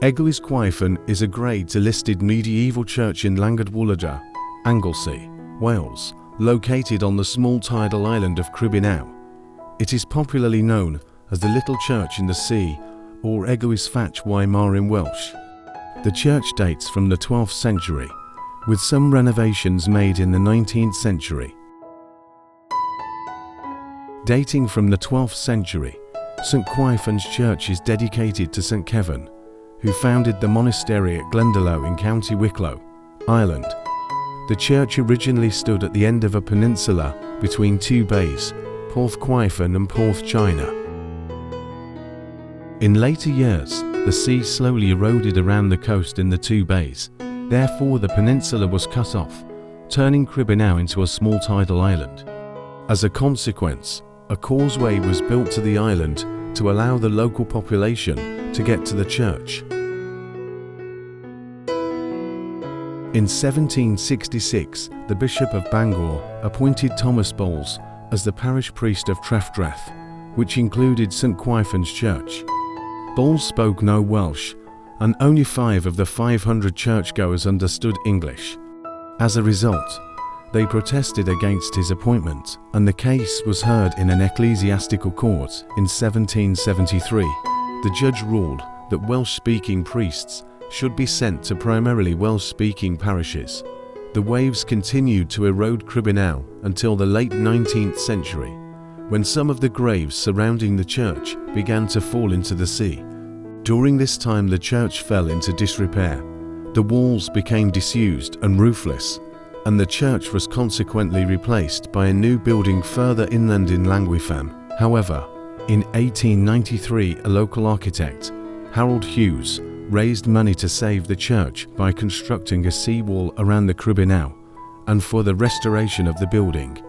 Eglwys Cwyfan is a Grade II listed medieval church in Llangadwladr, Anglesey, Wales, located on the small tidal island of Cribinau. It is popularly known as the Little Church in the Sea, or Eglwys Cwyfan in Welsh. The church dates from the 12th century, with some renovations made in the 19th century. Dating from the 12th century, St Cwyfan's church is dedicated to St Cefn, who founded the monastery at Glendalough in County Wicklow, Ireland. The church originally stood at the end of a peninsula between two bays, Porth Cwyfan and Porth China. In later years, the sea slowly eroded around the coast in the two bays. Therefore, the peninsula was cut off, turning Cribinau into a small tidal island. As a consequence, a causeway was built to the island to allow the local population to get to the church. In 1766, the Bishop of Bangor appointed Thomas Bowles as the parish priest of Trefdraeth, which included St Cwyfan's church. Bowles spoke no Welsh, and only 5 of the 500 churchgoers understood English. As a result, they protested against his appointment, and the case was heard in an ecclesiastical court in 1773. The judge ruled that Welsh-speaking priests should be sent to primarily Welsh-speaking parishes. The waves continued to erode Cribinau until the late 19th century, when some of the graves surrounding the church began to fall into the sea. During this time, the church fell into disrepair. The walls became disused and roofless, and the church was consequently replaced by a new building further inland in Llangwyfan. However, in 1893, a local architect, Harold Hughes, raised money to save the church by constructing a seawall around the Cribinau, and for the restoration of the building,